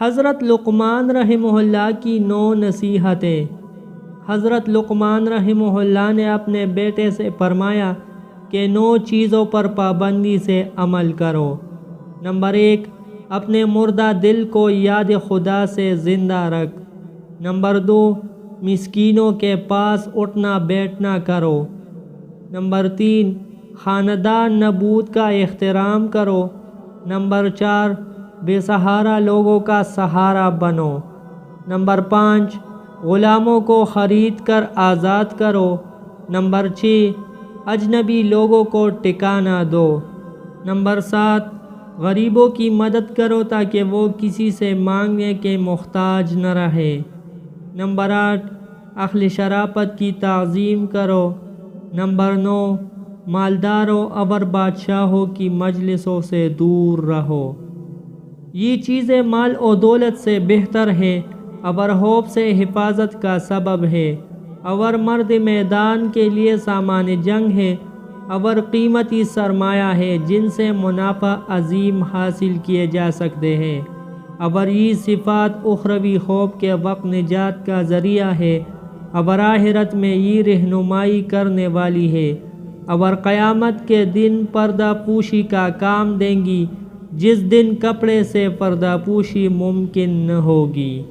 حضرت لقمان رحمہ اللہ کی 9 نصیحتیں۔ حضرت لقمان رحمہ اللہ نے اپنے بیٹے سے فرمایا کہ 9 چیزوں پر پابندی سے عمل کرو۔ نمبر 1، اپنے مردہ دل کو یاد خدا سے زندہ رکھ۔ نمبر 2، مسکینوں کے پاس اٹھنا بیٹھنا کرو۔ نمبر 3، خاندان نبوت کا احترام کرو۔ نمبر 4، بے سہارا لوگوں کا سہارا بنو۔ نمبر 5، غلاموں کو خرید کر آزاد کرو۔ نمبر 6، اجنبی لوگوں کو ٹکانہ دو۔ نمبر 7، غریبوں کی مدد کرو تاکہ وہ کسی سے مانگنے کے محتاج نہ رہے۔ نمبر 8، اہل شرافت کی تعظیم کرو۔ نمبر 9، مالداروں اور بادشاہوں کی مجلسوں سے دور رہو۔ یہ چیزیں مال و دولت سے بہتر ہے اور خوف سے حفاظت کا سبب ہے، اور مرد میدان کے لیے سامان جنگ ہے، اور قیمتی سرمایہ ہے جن سے منافع عظیم حاصل کیے جا سکتے ہیں، اور یہ صفات اخروی خوف کے وقت نجات کا ذریعہ ہے، اور آخرت میں یہ رہنمائی کرنے والی ہے، اور قیامت کے دن پردہ پوشی کا کام دیں گی، جس دن کپڑے سے پردہ پوشی ممکن نہ ہوگی۔